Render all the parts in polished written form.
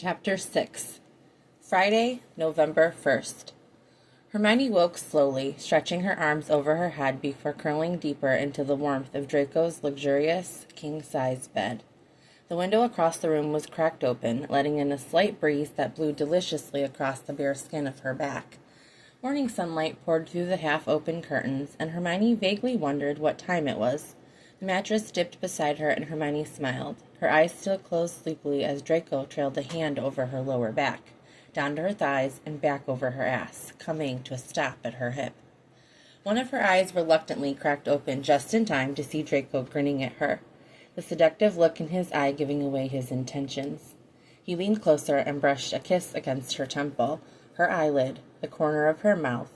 Chapter 6. Friday, November 1st. Hermione woke slowly, stretching her arms over her head before curling deeper into the warmth of Draco's luxurious, king-size bed. The window across the room was cracked open, letting in a slight breeze that blew deliciously across the bare skin of her back. Morning sunlight poured through the half-open curtains, and Hermione vaguely wondered what time it was. The mattress dipped beside her, and Hermione smiled, her eyes still closed sleepily as Draco trailed a hand over her lower back, down to her thighs and back over her ass, coming to a stop at her hip. One of her eyes reluctantly cracked open just in time to see Draco grinning at her, the seductive look in his eye giving away his intentions. He leaned closer and brushed a kiss against her temple, her eyelid, the corner of her mouth.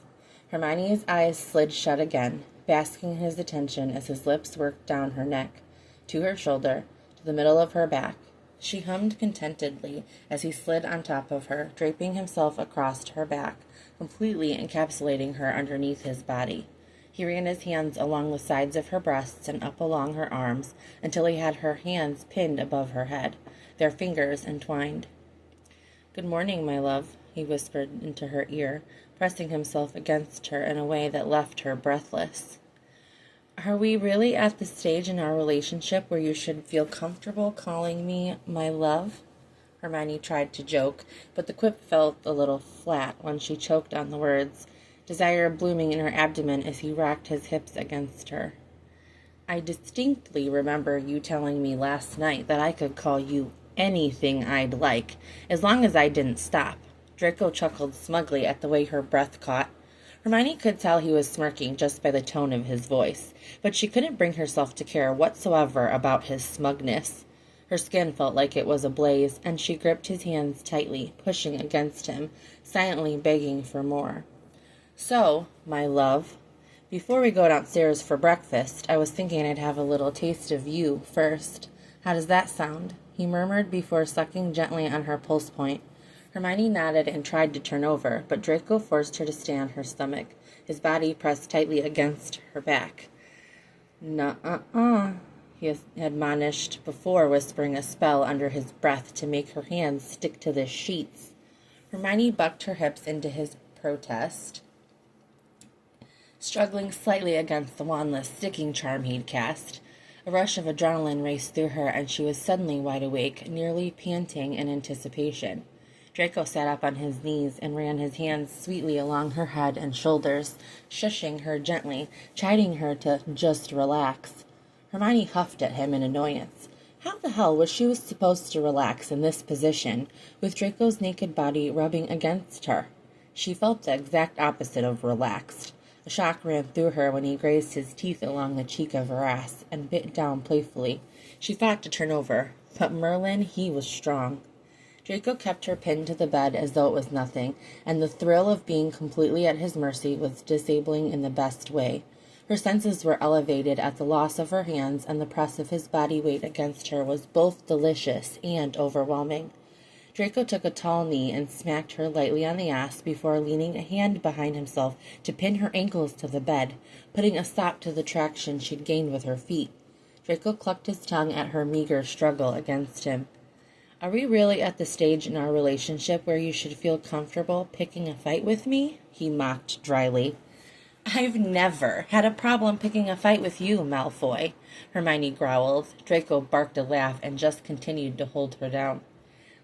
Hermione's eyes slid shut again, basking in his attention as his lips worked down her neck, to her shoulder, to the middle of her back. She hummed contentedly as he slid on top of her, draping himself across her back, completely encapsulating her underneath his body. He ran his hands along the sides of her breasts and up along her arms until he had her hands pinned above her head, their fingers entwined. "Good morning, my love," he whispered into her ear, pressing himself against her in a way that left her breathless. "Are we really at the stage in our relationship where you should feel comfortable calling me my love?" Hermione tried to joke, but the quip felt a little flat when she choked on the words, desire blooming in her abdomen as he rocked his hips against her. "I distinctly remember you telling me last night that I could call you anything I'd like, as long as I didn't stop." Draco chuckled smugly at the way her breath caught. Hermione could tell he was smirking just by the tone of his voice, but she couldn't bring herself to care whatsoever about his smugness. Her skin felt like it was ablaze, and she gripped his hands tightly, pushing against him, silently begging for more. "So, my love, before we go downstairs for breakfast, I was thinking I'd have a little taste of you first. How does that sound?" he murmured before sucking gently on her pulse point. Hermione nodded and tried to turn over, but Draco forced her to stay on her stomach, his body pressed tightly against her back. "Nuh-uh-uh," he admonished before whispering a spell under his breath to make her hands stick to the sheets. Hermione bucked her hips into his protest, struggling slightly against the wandless sticking charm he'd cast. A rush of adrenaline raced through her, and she was suddenly wide awake, nearly panting in anticipation. Draco sat up on his knees and ran his hands sweetly along her head and shoulders, shushing her gently, chiding her to just relax. Hermione huffed at him in annoyance. How the hell was she supposed to relax in this position, with Draco's naked body rubbing against her? She felt the exact opposite of relaxed. A shock ran through her when he grazed his teeth along the cheek of her ass and bit down playfully. She fought to turn over, but Merlin, he was strong. Draco kept her pinned to the bed as though it was nothing, and the thrill of being completely at his mercy was disabling in the best way. Her senses were elevated at the loss of her hands, and the press of his body weight against her was both delicious and overwhelming. Draco took a tall knee and smacked her lightly on the ass before leaning a hand behind himself to pin her ankles to the bed, putting a stop to the traction she'd gained with her feet. Draco clucked his tongue at her meager struggle against him. "Are we really at the stage in our relationship where you should feel comfortable picking a fight with me?" he mocked dryly. "I've never had a problem picking a fight with you, Malfoy," Hermione growled. Draco barked a laugh and just continued to hold her down.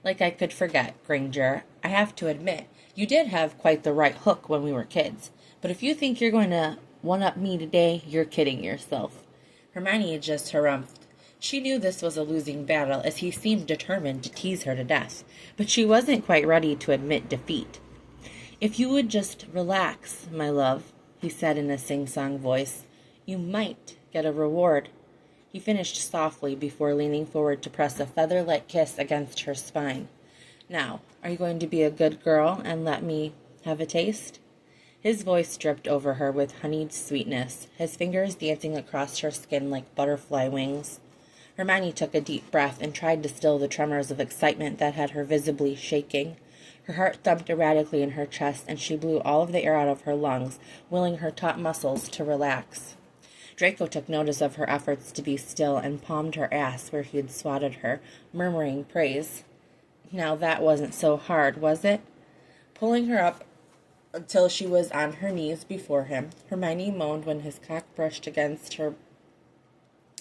"Like I could forget, Granger. I have to admit, you did have quite the right hook when we were kids. But if you think you're going to one-up me today, you're kidding yourself." Hermione just harumphed. She knew this was a losing battle, as he seemed determined to tease her to death, but she wasn't quite ready to admit defeat. "If you would just relax, my love," he said in a sing-song voice, "you might get a reward." He finished softly before leaning forward to press a feather-like kiss against her spine. "Now, are you going to be a good girl and let me have a taste?" His voice dripped over her with honeyed sweetness, his fingers dancing across her skin like butterfly wings. Hermione took a deep breath and tried to still the tremors of excitement that had her visibly shaking. Her heart thumped erratically in her chest, and she blew all of the air out of her lungs, willing her taut muscles to relax. Draco took notice of her efforts to be still and palmed her ass where he had swatted her, murmuring praise. Now that wasn't so hard, was it? Pulling her up until she was on her knees before him, Hermione moaned when his cock brushed against her,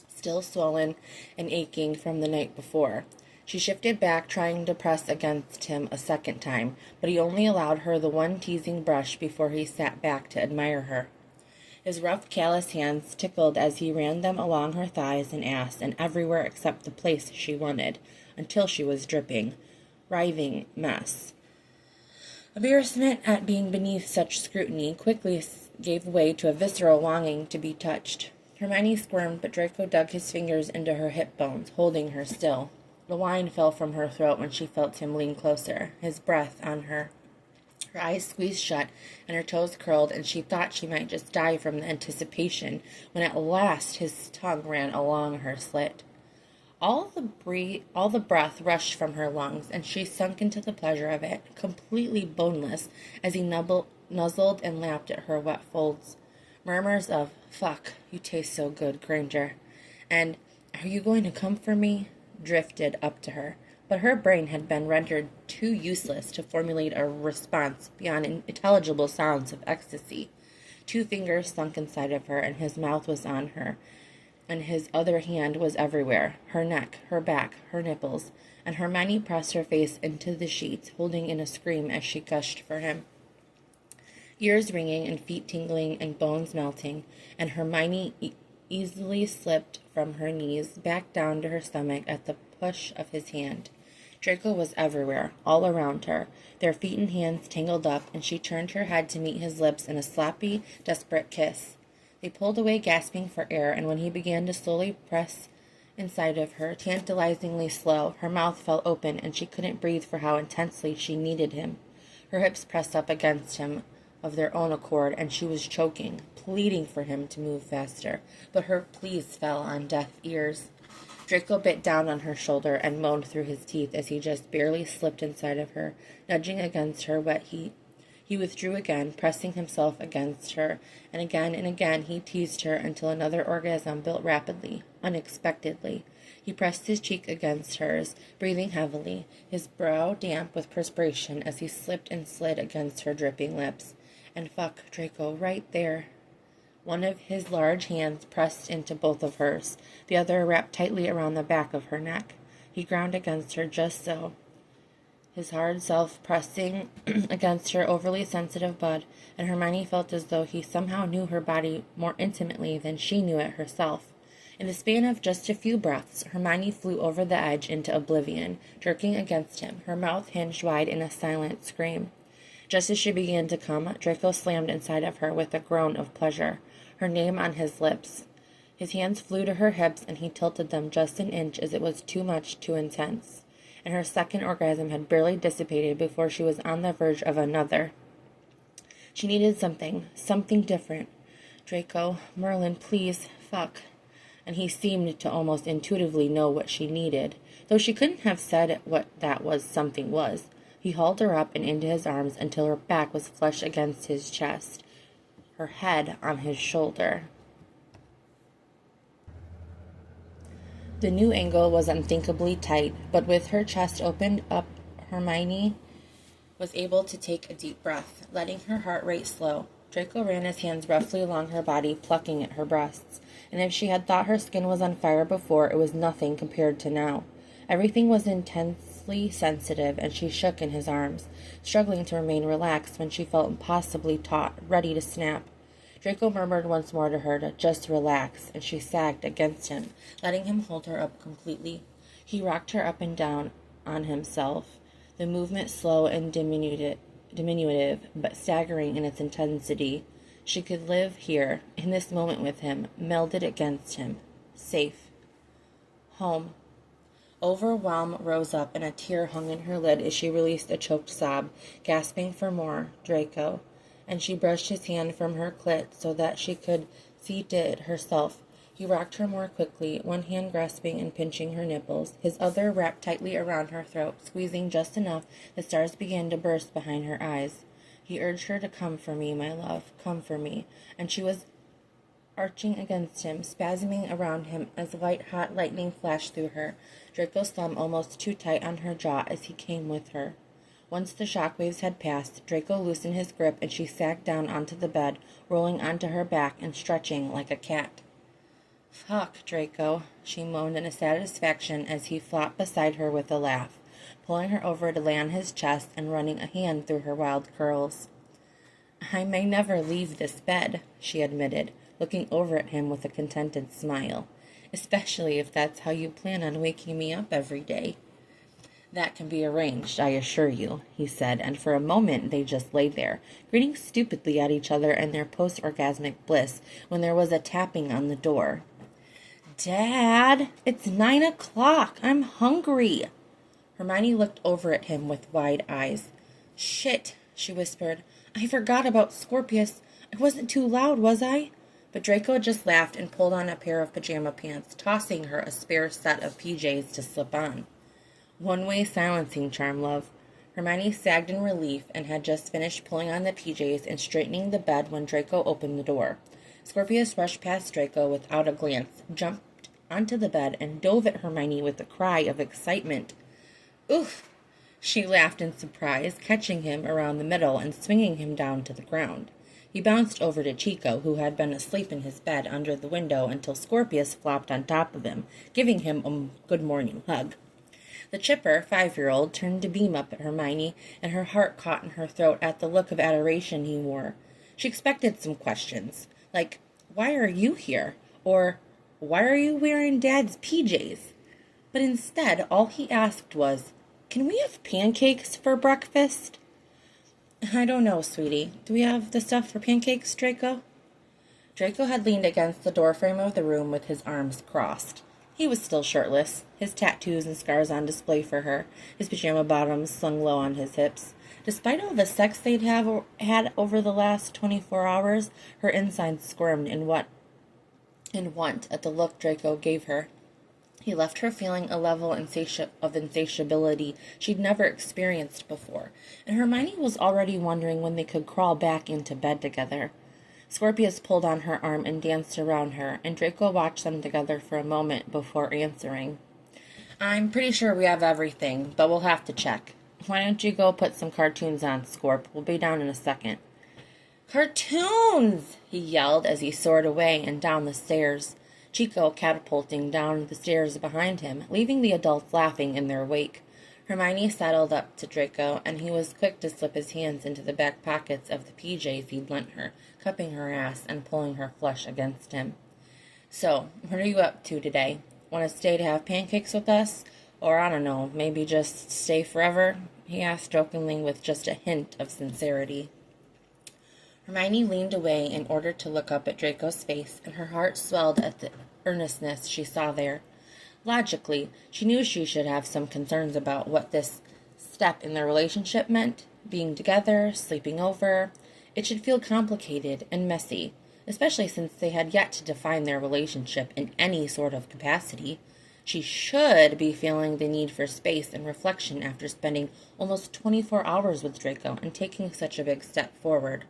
still swollen and aching from the night before. She shifted back, trying to press against him a second time, but he only allowed her the one teasing brush before he sat back to admire her. His rough, callous hands tickled as he ran them along her thighs and ass and everywhere except the place she wanted, until she was dripping, writhing mess. Embarrassment at being beneath such scrutiny quickly gave way to a visceral longing to be touched. Hermione squirmed, but Draco dug his fingers into her hip bones, holding her still. The wine fell from her throat when she felt him lean closer, his breath on her. Her eyes squeezed shut, and her toes curled, and she thought she might just die from the anticipation when at last his tongue ran along her slit. All the breath rushed from her lungs, and she sunk into the pleasure of it, completely boneless, as he nuzzled and lapped at her wet folds. Murmurs of, "Fuck, you taste so good, Granger," and "Are you going to come for me?" drifted up to her, but her brain had been rendered too useless to formulate a response beyond intelligible sounds of ecstasy. 2 fingers sunk inside of her, and his mouth was on her, and his other hand was everywhere, her neck, her back, her nipples, and Hermione pressed her face into the sheets, holding in a scream as she gushed for him. Ears ringing and feet tingling and bones melting, and Hermione easily slipped from her knees back down to her stomach at the push of his hand. Draco was everywhere, all around her, their feet and hands tangled up, and she turned her head to meet his lips in a sloppy, desperate kiss. They pulled away, gasping for air, and when he began to slowly press inside of her, tantalizingly slow, her mouth fell open, and she couldn't breathe for how intensely she needed him. Her hips pressed up against him of their own accord, and she was choking, pleading for him to move faster, but her pleas fell on deaf ears. Draco bit down on her shoulder and moaned through his teeth as he just barely slipped inside of her, nudging against her wet heat. He withdrew again, pressing himself against her, and again he teased her until another orgasm built rapidly, unexpectedly. He pressed his cheek against hers, breathing heavily, his brow damp with perspiration as he slipped and slid against her dripping lips. And fuck, Draco, right there. One of his large hands pressed into both of hers, the other wrapped tightly around the back of her neck. He ground against her just so, his hard self pressing against her overly sensitive bud, and Hermione felt as though he somehow knew her body more intimately than she knew it herself. In the span of just a few breaths, Hermione flew over the edge into oblivion, jerking against him, her mouth hinged wide in a silent scream. Just as she began to come, Draco slammed inside of her with a groan of pleasure, her name on his lips. His hands flew to her hips, and he tilted them just an inch as it was too much, too intense. And her second orgasm had barely dissipated before she was on the verge of another. She needed something different. "Draco, Merlin, please, fuck." And he seemed to almost intuitively know what she needed, though she couldn't have said what that something was. He hauled her up and into his arms until her back was flush against his chest, her head on his shoulder. The new angle was unthinkably tight, but with her chest opened up, Hermione was able to take a deep breath, letting her heart rate slow. Draco ran his hands roughly along her body, plucking at her breasts, and if she had thought her skin was on fire before, it was nothing compared to now. Everything was intensely sensitive, and she shook in his arms, struggling to remain relaxed when she felt impossibly taut, ready to snap. Draco murmured once more to her to just relax, and she sagged against him, letting him hold her up completely. He rocked her up and down on himself, the movement slow and diminutive, but staggering in its intensity. She could live here, in this moment with him, melded against him. Safe. Home. Overwhelm rose up, and a tear hung in her lid as she released a choked sob, gasping for more, Draco. And she brushed his hand from her clit so that she could see it herself. He rocked her more quickly, one hand grasping and pinching her nipples, his other wrapped tightly around her throat, squeezing just enough the stars began to burst behind her eyes. He urged her to come for me, my love, come for me, and she was arching against him, spasming around him as hot lightning flashed through her. Draco's thumb almost too tight on her jaw as he came with her. Once the shockwaves had passed, Draco loosened his grip and she sagged down onto the bed, rolling onto her back and stretching like a cat. "Fuck, Draco," she moaned in satisfaction as he flopped beside her with a laugh, pulling her over to lay on his chest and running a hand through her wild curls. "I may never leave this bed," she admitted, looking over at him with a contented smile, "especially if that's how you plan on waking me up every day." "That can be arranged, I assure you," he said, and for a moment they just lay there, grinning stupidly at each other in their post-orgasmic bliss when there was a tapping on the door. "Dad, it's 9 o'clock. I'm hungry." Hermione looked over at him with wide eyes. "Shit," she whispered. "I forgot about Scorpius. I wasn't too loud, was I?" But Draco just laughed and pulled on a pair of pajama pants, tossing her a spare set of PJs to slip on. One-way silencing charm, love. Hermione sagged in relief and had just finished pulling on the PJs and straightening the bed when Draco opened the door. Scorpius rushed past Draco without a glance, jumped onto the bed, and dove at Hermione with a cry of excitement. "Oof!" She laughed in surprise, catching him around the middle and swinging him down to the ground. He bounced over to Chico, who had been asleep in his bed under the window until Scorpius flopped on top of him, giving him a good-morning hug. The chipper 5-year-old turned to beam up at Hermione, and her heart caught in her throat at the look of adoration he wore. She expected some questions, like, "Why are you here?" or "Why are you wearing Dad's PJs?" But instead, all he asked was, "Can we have pancakes for breakfast?" "I don't know, sweetie. Do we have the stuff for pancakes, Draco?" Draco had leaned against the doorframe of the room with his arms crossed. He was still shirtless, his tattoos and scars on display for her, his pajama bottoms slung low on his hips. Despite all the sex they'd had over the last 24 hours, her insides squirmed in want at the look Draco gave her. He left her feeling a level of insatiability she'd never experienced before, and Hermione was already wondering when they could crawl back into bed together. Scorpius pulled on her arm and danced around her, and Draco watched them together for a moment before answering. "I'm pretty sure we have everything, but we'll have to check. Why don't you go put some cartoons on, Scorp? We'll be down in a second." "Cartoons!" he yelled as he soared away and down the stairs, Chico catapulting down the stairs behind him, leaving the adults laughing in their wake. Hermione sidled up to Draco, and he was quick to slip his hands into the back pockets of the PJs he'd lent her, cupping her ass and pulling her flush against him. "So, what are you up to today? Want to stay to have pancakes with us? Or, I don't know, maybe just stay forever?" he asked jokingly with just a hint of sincerity. Hermione leaned away in order to look up at Draco's face, and her heart swelled at the earnestness she saw there. Logically, she knew she should have some concerns about what this step in their relationship meant. Being together, sleeping over. It should feel complicated and messy, especially since they had yet to define their relationship in any sort of capacity. She should be feeling the need for space and reflection after spending almost 24 hours with Draco and taking such a big step forward.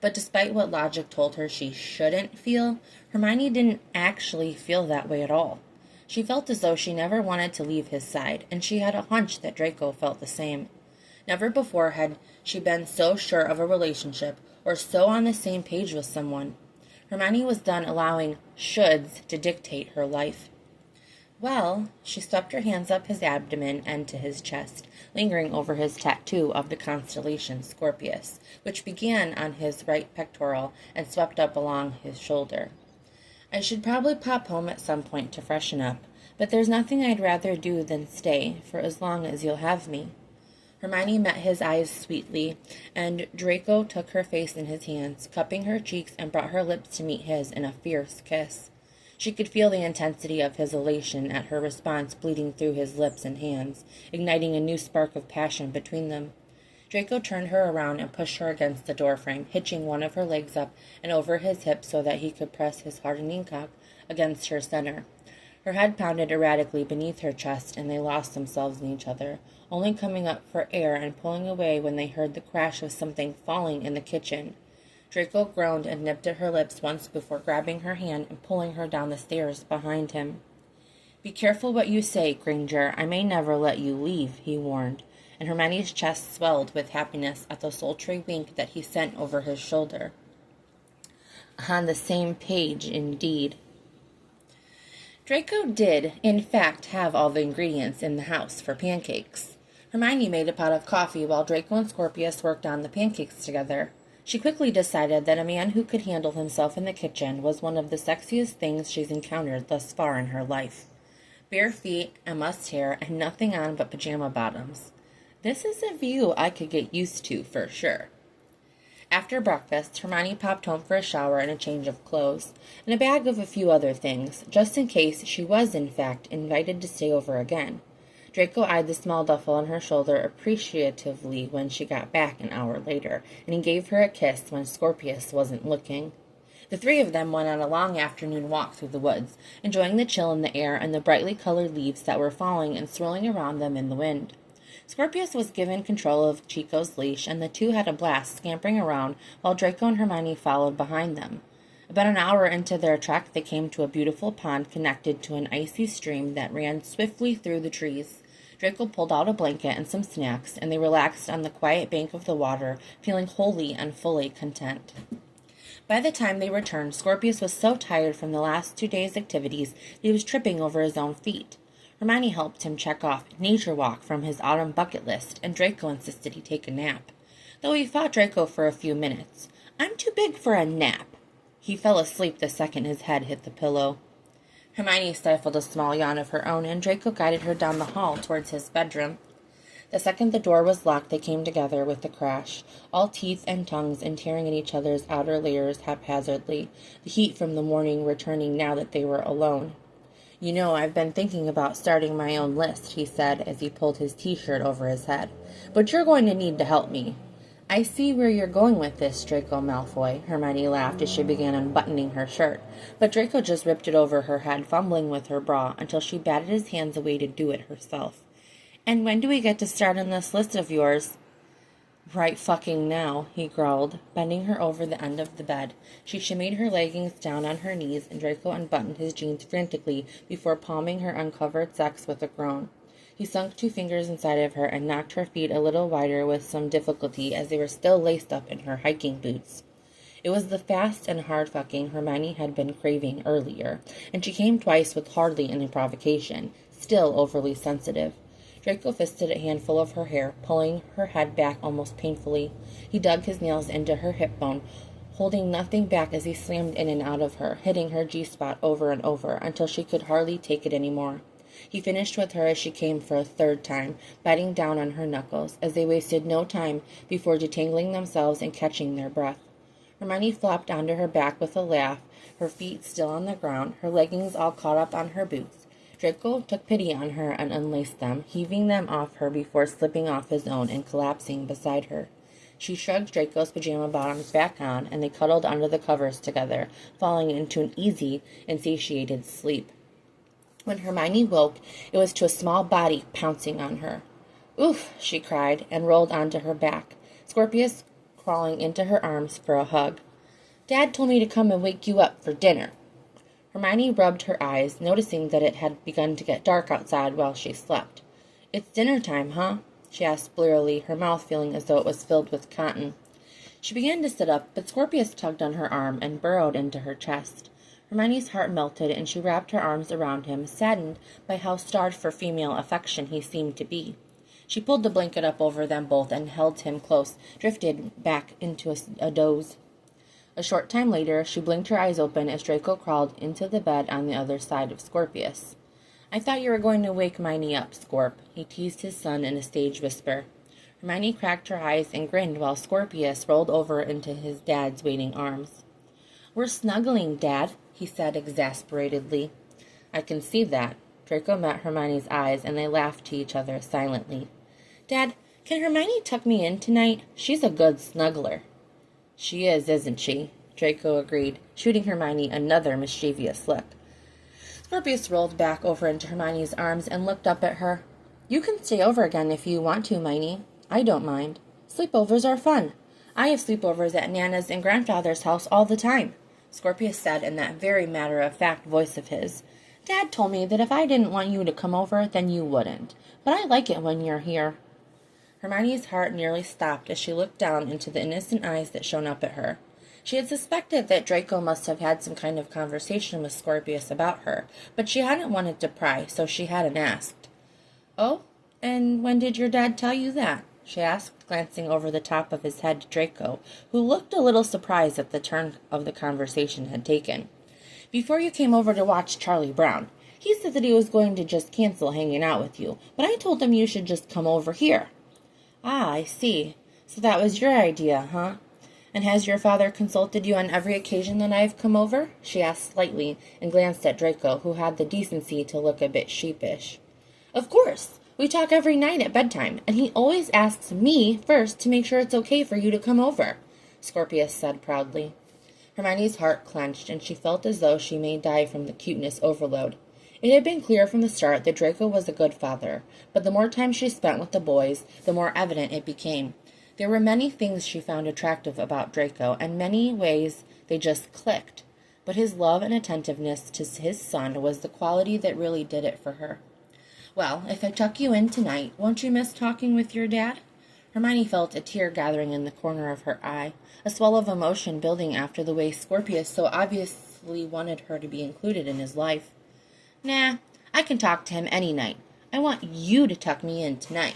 But despite what logic told her she shouldn't feel, Hermione didn't actually feel that way at all. She felt as though she never wanted to leave his side, and she had a hunch that Draco felt the same. Never before had she been so sure of a relationship or so on the same page with someone. Hermione was done allowing shoulds to dictate her life. "Well," she swept her hands up his abdomen and to his chest, lingering over his tattoo of the constellation Scorpius, which began on his right pectoral and swept up along his shoulder. "I should probably pop home at some point to freshen up, but there's nothing I'd rather do than stay for as long as you'll have me." Hermione met his eyes sweetly, and Draco took her face in his hands, cupping her cheeks and brought her lips to meet his in a fierce kiss. She could feel the intensity of his elation at her response bleeding through his lips and hands, igniting a new spark of passion between them. Draco turned her around and pushed her against the doorframe, hitching one of her legs up and over his hip so that he could press his hardening cock against her center. Her head pounded erratically beneath her chest, and they lost themselves in each other, only coming up for air and pulling away when they heard the crash of something falling in the kitchen. Draco groaned and nipped at her lips once before grabbing her hand and pulling her down the stairs behind him. "Be careful what you say, Granger. I may never let you leave," he warned, and Hermione's chest swelled with happiness at the sultry wink that he sent over his shoulder. On the same page, indeed. Draco did, in fact, have all the ingredients in the house for pancakes. Hermione made a pot of coffee while Draco and Scorpius worked on the pancakes together. She quickly decided that a man who could handle himself in the kitchen was one of the sexiest things she's encountered thus far in her life. Bare feet, a mussed hair, and nothing on but pajama bottoms. This is a view I could get used to, for sure. After breakfast, Hermione popped home for a shower and a change of clothes, and a bag of a few other things, just in case she was, in fact, invited to stay over again. Draco eyed the small duffel on her shoulder appreciatively when she got back an hour later, and he gave her a kiss when Scorpius wasn't looking. The three of them went on a long afternoon walk through the woods, enjoying the chill in the air and the brightly colored leaves that were falling and swirling around them in the wind. Scorpius was given control of Chico's leash, and the two had a blast scampering around while Draco and Hermione followed behind them. About an hour into their trek, they came to a beautiful pond connected to an icy stream that ran swiftly through the trees. Draco pulled out a blanket and some snacks, and they relaxed on the quiet bank of the water, feeling wholly and fully content. By the time they returned, Scorpius was so tired from the last 2 days' activities that he was tripping over his own feet. Hermione helped him check off Nature Walk from his autumn bucket list, and Draco insisted he take a nap. Though he fought Draco for a few minutes. "I'm too big for a nap." He fell asleep the second his head hit the pillow. Hermione stifled a small yawn of her own, and Draco guided her down the hall towards his bedroom. The second the door was locked, they came together with a crash, all teeth and tongues and tearing at each other's outer layers haphazardly, the heat from the morning returning now that they were alone. "You know, I've been thinking about starting my own list," he said as he pulled his t-shirt over his head. "But you're going to need to help me." "I see where you're going with this, Draco Malfoy," Hermione laughed as she began unbuttoning her shirt, but Draco just ripped it over her head, fumbling with her bra until she batted his hands away to do it herself. "And when do we get to start on this list of yours?" "Right fucking now," he growled, bending her over the end of the bed. She shimmied her leggings down on her knees, and Draco unbuttoned his jeans frantically before palming her uncovered sex with a groan. He sunk 2 fingers inside of her and knocked her feet a little wider with some difficulty as they were still laced up in her hiking boots. It was the fast and hard fucking Hermione had been craving earlier, and she came twice with hardly any provocation, still overly sensitive. Draco fisted a handful of her hair, pulling her head back almost painfully. He dug his nails into her hip bone, holding nothing back as he slammed in and out of her, hitting her G-spot over and over until she could hardly take it any more. He finished with her as she came for a third time, biting down on her knuckles, as they wasted no time before detangling themselves and catching their breath. Hermione flopped onto her back with a laugh, her feet still on the ground, her leggings all caught up on her boots. Draco took pity on her and unlaced them, heaving them off her before slipping off his own and collapsing beside her. She shrugged Draco's pajama bottoms back on, and they cuddled under the covers together, falling into an easy and satiated sleep. When Hermione woke, it was to a small body pouncing on her. "Oof!" she cried, and rolled onto her back, Scorpius crawling into her arms for a hug. "Dad told me to come and wake you up for dinner." Hermione rubbed her eyes, noticing that it had begun to get dark outside while she slept. "It's dinner time, huh?" she asked blearily, her mouth feeling as though it was filled with cotton. She began to sit up, but Scorpius tugged on her arm and burrowed into her chest. Hermione's heart melted, and she wrapped her arms around him, saddened by how starved for female affection he seemed to be. She pulled the blanket up over them both and held him close, drifted back into a doze. A short time later, she blinked her eyes open as Draco crawled into the bed on the other side of Scorpius. "I thought you were going to wake Miney up, Scorp," he teased his son in a stage whisper. Hermione cracked her eyes and grinned while Scorpius rolled over into his dad's waiting arms. "We're snuggling, Dad," he said exasperatedly. "I can see that." Draco met Hermione's eyes, and they laughed to each other silently. "Dad, can Hermione tuck me in tonight? She's a good snuggler." "She is, isn't she?" Draco agreed, shooting Hermione another mischievous look. Scorpius rolled back over into Hermione's arms and looked up at her. "You can stay over again if you want to, Miney. I don't mind. Sleepovers are fun. I have sleepovers at Nana's and Grandfather's house all the time, Scorpius said in that very matter-of-fact voice of his. Dad told me that if I didn't want you to come over, then you wouldn't. But I like it when you're here. Hermione's heart nearly stopped as she looked down into the innocent eyes that shone up at her. She had suspected that Draco must have had some kind of conversation with Scorpius about her, but she hadn't wanted to pry, so she hadn't asked. Oh, and when did your dad tell you that? She asked, glancing over the top of his head to Draco, who looked a little surprised at the turn of the conversation had taken. Before you came over to watch Charlie Brown. He said that he was going to just cancel hanging out with you, but I told him you should just come over here. Ah, I see. So that was your idea, huh? And has your father consulted you on every occasion that I've come over? She asked slightly, and glanced at Draco, who had the decency to look a bit sheepish. Of course. We talk every night at bedtime, and he always asks me first to make sure it's okay for you to come over, Scorpius said proudly. Hermione's heart clenched, and she felt as though she may die from the cuteness overload. It had been clear from the start that Draco was a good father, but the more time she spent with the boys, the more evident it became. There were many things she found attractive about Draco, and many ways they just clicked. But his love and attentiveness to his son was the quality that really did it for her. Well, if I tuck you in tonight, won't you miss talking with your dad? Hermione felt a tear gathering in the corner of her eye, a swell of emotion building after the way Scorpius so obviously wanted her to be included in his life. Nah, I can talk to him any night. I want you to tuck me in tonight.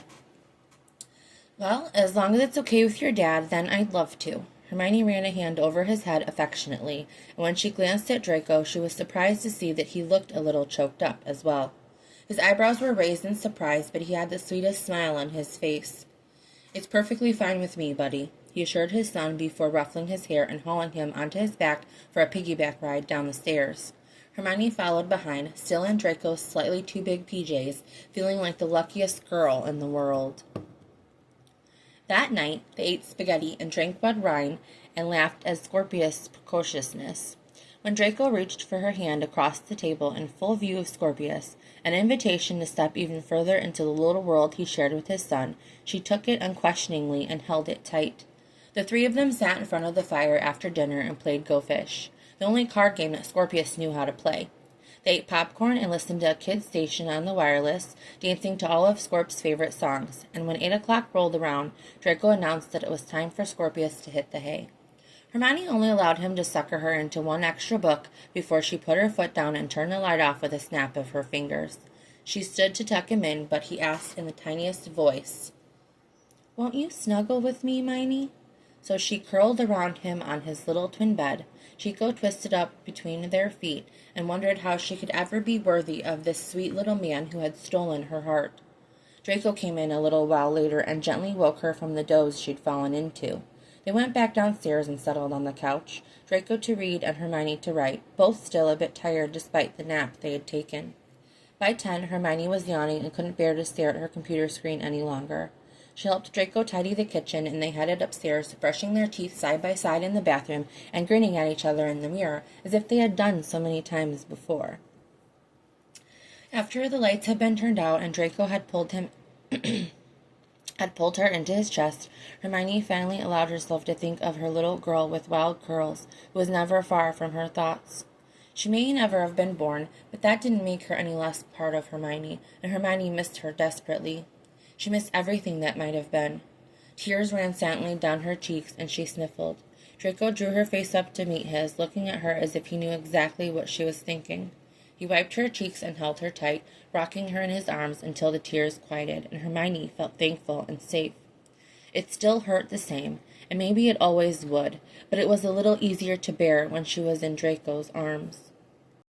Well, as long as it's okay with your dad, then I'd love to. Hermione ran a hand over his head affectionately, and when she glanced at Draco, she was surprised to see that he looked a little choked up as well. His eyebrows were raised in surprise, but he had the sweetest smile on his face. It's perfectly fine with me, buddy, he assured his son before ruffling his hair and hauling him onto his back for a piggyback ride down the stairs. Hermione followed behind, still in Draco's slightly too big PJs, feeling like the luckiest girl in the world. That night, they ate spaghetti and drank red wine and laughed at Scorpius' precociousness. When Draco reached for her hand across the table in full view of Scorpius, an invitation to step even further into the little world he shared with his son, she took it unquestioningly and held it tight. The three of them sat in front of the fire after dinner and played Go Fish, the only card game that Scorpius knew how to play. They ate popcorn and listened to a kid's station on the wireless, dancing to all of Scorp's favorite songs, and when 8 o'clock rolled around, Draco announced that it was time for Scorpius to hit the hay. Hermione only allowed him to sucker her into one extra book before she put her foot down and turned the light off with a snap of her fingers. She stood to tuck him in, but he asked in the tiniest voice, "Won't you snuggle with me, Miney?" So she curled around him on his little twin bed, Chico twisted up between their feet, and wondered how she could ever be worthy of this sweet little man who had stolen her heart. Draco came in a little while later and gently woke her from the doze she'd fallen into. They went back downstairs and settled on the couch, Draco to read and Hermione to write, both still a bit tired despite the nap they had taken. By 10, Hermione was yawning and couldn't bear to stare at her computer screen any longer. She helped Draco tidy the kitchen, and they headed upstairs, brushing their teeth side by side in the bathroom and grinning at each other in the mirror, as if they had done so many times before. After the lights had been turned out and Draco had pulled her into his chest, Hermione finally allowed herself to think of her little girl with wild curls, who was never far from her thoughts. She may never have been born, but that didn't make her any less part of Hermione, and Hermione missed her desperately. She missed everything that might have been. Tears ran silently down her cheeks, and she sniffled. Draco drew her face up to meet his, looking at her as if he knew exactly what she was thinking. He wiped her cheeks and held her tight, rocking her in his arms until the tears quieted, and Hermione felt thankful and safe. It still hurt the same, and maybe it always would, but it was a little easier to bear when she was in Draco's arms.